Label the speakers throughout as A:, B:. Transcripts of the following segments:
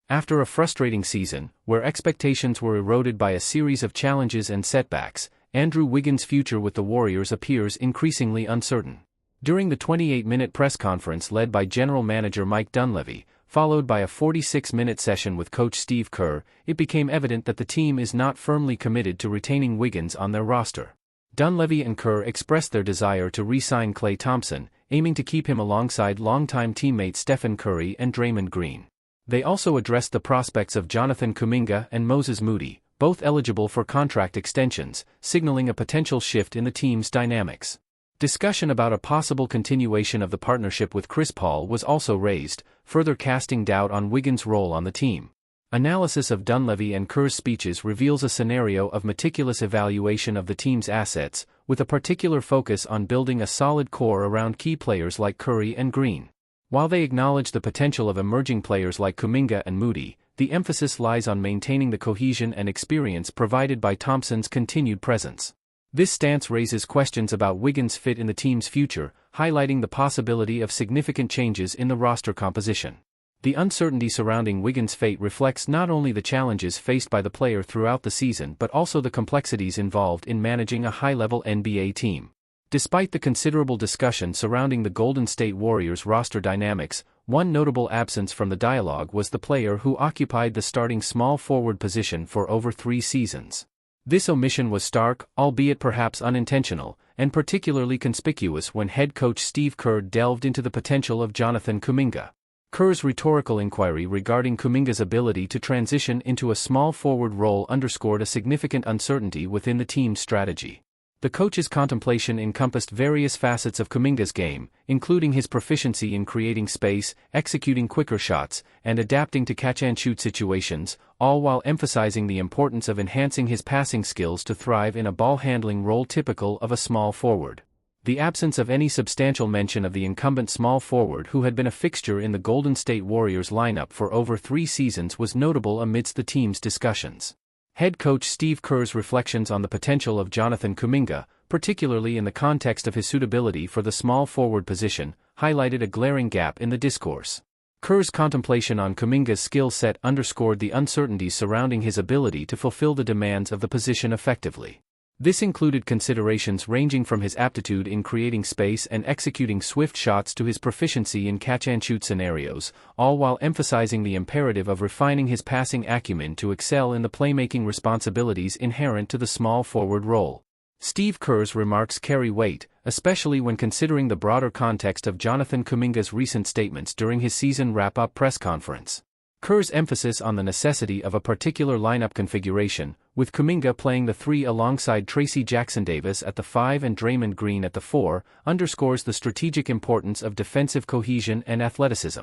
A: After a frustrating season, where expectations were eroded by a series of challenges and setbacks, Andrew Wiggins' future with the Warriors appears increasingly uncertain. During the 28-minute press conference led by General Manager Mike Dunleavy, followed by a 46-minute session with Coach Steve Kerr, it became evident that the team is not firmly committed to retaining Wiggins on their roster. Dunleavy and Kerr expressed their desire to re-sign Klay Thompson, aiming to keep him alongside longtime teammates Stephen Curry and Draymond Green. They also addressed the prospects of Jonathan Kuminga and Moses Moody, both eligible for contract extensions, signaling a potential shift in the team's dynamics. Discussion about a possible continuation of the partnership with Chris Paul was also raised, further casting doubt on Wiggins' role on the team. Analysis of Dunleavy and Kerr's speeches reveals a scenario of meticulous evaluation of the team's assets, with a particular focus on building a solid core around key players like Curry and Green. While they acknowledge the potential of emerging players like Kuminga and Moody, the emphasis lies on maintaining the cohesion and experience provided by Thompson's continued presence. This stance raises questions about Wiggins' fit in the team's future, highlighting the possibility of significant changes in the roster composition. The uncertainty surrounding Wiggins' fate reflects not only the challenges faced by the player throughout the season but also the complexities involved in managing a high-level NBA team. Despite the considerable discussion surrounding the Golden State Warriors' roster dynamics, one notable absence from the dialogue was the player who occupied the starting small forward position for over 3 seasons. This omission was stark, albeit perhaps unintentional, and particularly conspicuous when head coach Steve Kerr delved into the potential of Jonathan Kuminga. Kerr's rhetorical inquiry regarding Kuminga's ability to transition into a small forward role underscored a significant uncertainty within the team's strategy. The coach's contemplation encompassed various facets of Kuminga's game, including his proficiency in creating space, executing quicker shots, and adapting to catch-and-shoot situations, all while emphasizing the importance of enhancing his passing skills to thrive in a ball-handling role typical of a small forward. The absence of any substantial mention of the incumbent small forward who had been a fixture in the Golden State Warriors lineup for over 3 seasons was notable amidst the team's discussions. Head coach Steve Kerr's reflections on the potential of Jonathan Kuminga, particularly in the context of his suitability for the small forward position, highlighted a glaring gap in the discourse. Kerr's contemplation on Kuminga's skill set underscored the uncertainties surrounding his ability to fulfill the demands of the position effectively. This included considerations ranging from his aptitude in creating space and executing swift shots to his proficiency in catch-and-shoot scenarios, all while emphasizing the imperative of refining his passing acumen to excel in the playmaking responsibilities inherent to the small forward role. Steve Kerr's remarks carry weight, especially when considering the broader context of Jonathan Kuminga's recent statements during his season wrap-up press conference. Kerr's emphasis on the necessity of a particular lineup configuration, with Kuminga playing the 3 alongside Tracy Jackson-Davis at the 5 and Draymond Green at the 4, underscores the strategic importance of defensive cohesion and athleticism.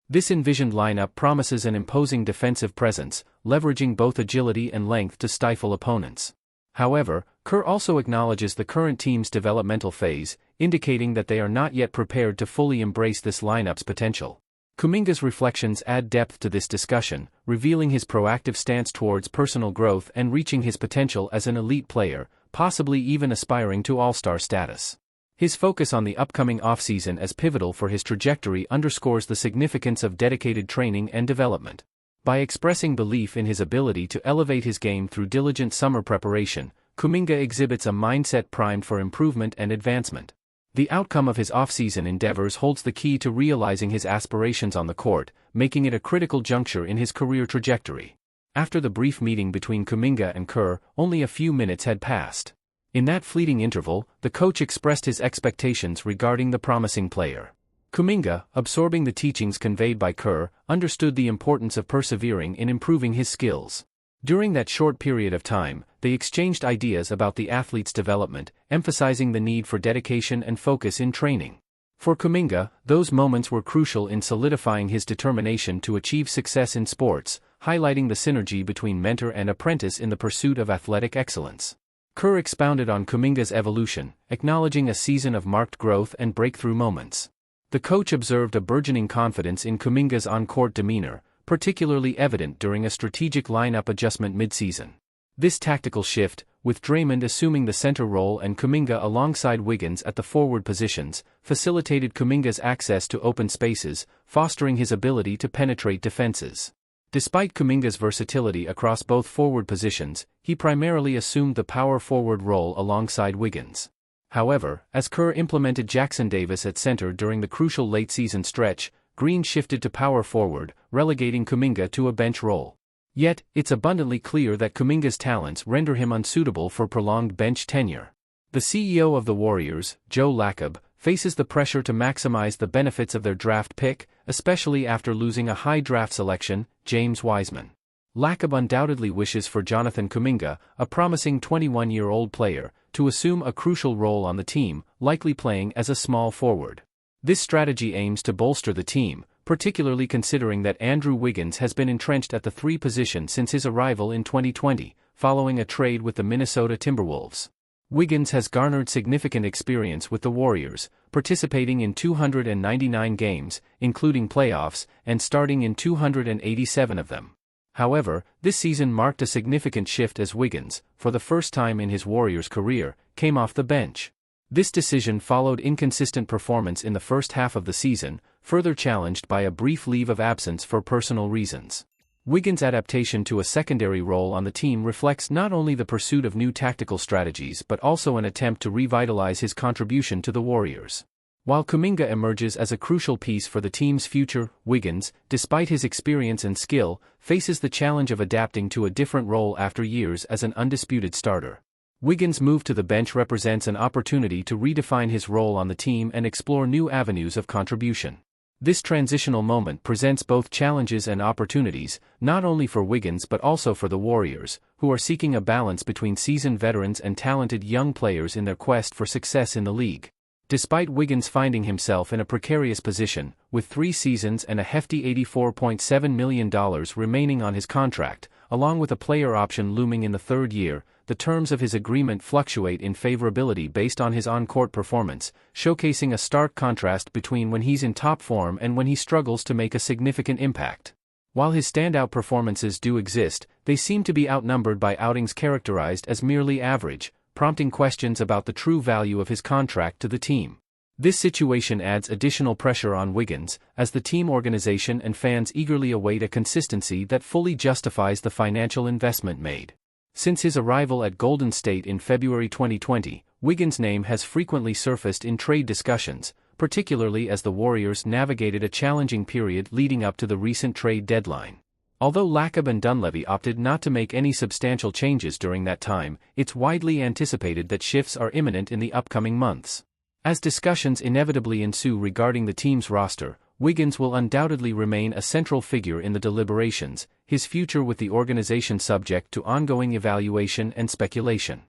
A: This envisioned lineup promises an imposing defensive presence, leveraging both agility and length to stifle opponents. However, Kerr also acknowledges the current team's developmental phase, indicating that they are not yet prepared to fully embrace this lineup's potential. Kuminga's reflections add depth to this discussion, revealing his proactive stance towards personal growth and reaching his potential as an elite player, possibly even aspiring to all-star status. His focus on the upcoming offseason as pivotal for his trajectory underscores the significance of dedicated training and development. By expressing belief in his ability to elevate his game through diligent summer preparation, Kuminga exhibits a mindset primed for improvement and advancement. The outcome of his off-season endeavors holds the key to realizing his aspirations on the court, making it a critical juncture in his career trajectory. After the brief meeting between Kuminga and Kerr, only a few minutes had passed. In that fleeting interval, the coach expressed his expectations regarding the promising player. Kuminga, absorbing the teachings conveyed by Kerr, understood the importance of persevering in improving his skills. During that short period of time, they exchanged ideas about the athlete's development, emphasizing the need for dedication and focus in training. For Kuminga, those moments were crucial in solidifying his determination to achieve success in sports, highlighting the synergy between mentor and apprentice in the pursuit of athletic excellence. Kerr expounded on Kuminga's evolution, acknowledging a season of marked growth and breakthrough moments. The coach observed a burgeoning confidence in Kuminga's on-court demeanor, particularly evident during a strategic lineup adjustment mid-season. This tactical shift, with Draymond assuming the center role and Kuminga alongside Wiggins at the forward positions, facilitated Kuminga's access to open spaces, fostering his ability to penetrate defenses. Despite Kuminga's versatility across both forward positions, he primarily assumed the power forward role alongside Wiggins. However, as Kerr implemented Jackson Davis at center during the crucial late-season stretch, Green shifted to power forward, relegating Kuminga to a bench role. Yet, it's abundantly clear that Kuminga's talents render him unsuitable for prolonged bench tenure. The CEO of the Warriors, Joe Lacob, faces the pressure to maximize the benefits of their draft pick, especially after losing a high draft selection, James Wiseman. Lacob undoubtedly wishes for Jonathan Kuminga, a promising 21-year-old player, to assume a crucial role on the team, likely playing as a small forward. This strategy aims to bolster the team, particularly considering that Andrew Wiggins has been entrenched at the 3 position since his arrival in 2020, following a trade with the Minnesota Timberwolves. Wiggins has garnered significant experience with the Warriors, participating in 299 games, including playoffs, and starting in 287 of them. However, this season marked a significant shift as Wiggins, for the first time in his Warriors career, came off the bench. This decision followed inconsistent performance in the first half of the season, further challenged by a brief leave of absence for personal reasons. Wiggins' adaptation to a secondary role on the team reflects not only the pursuit of new tactical strategies but also an attempt to revitalize his contribution to the Warriors. While Kuminga emerges as a crucial piece for the team's future, Wiggins, despite his experience and skill, faces the challenge of adapting to a different role after years as an undisputed starter. Wiggins' move to the bench represents an opportunity to redefine his role on the team and explore new avenues of contribution. This transitional moment presents both challenges and opportunities, not only for Wiggins but also for the Warriors, who are seeking a balance between seasoned veterans and talented young players in their quest for success in the league. Despite Wiggins finding himself in a precarious position, with 3 seasons and a hefty $84.7 million remaining on his contract, along with a player option looming in the 3rd year, the terms of his agreement fluctuate in favorability based on his on-court performance, showcasing a stark contrast between when he's in top form and when he struggles to make a significant impact. While his standout performances do exist, they seem to be outnumbered by outings characterized as merely average, prompting questions about the true value of his contract to the team. This situation adds additional pressure on Wiggins, as the team organization and fans eagerly await a consistency that fully justifies the financial investment made. Since his arrival at Golden State in February 2020, Wiggins' name has frequently surfaced in trade discussions, particularly as the Warriors navigated a challenging period leading up to the recent trade deadline. Although Lacob and Dunleavy opted not to make any substantial changes during that time, it's widely anticipated that shifts are imminent in the upcoming months. As discussions inevitably ensue regarding the team's roster, Wiggins will undoubtedly remain a central figure in the deliberations, his future with the organization subject to ongoing evaluation and speculation.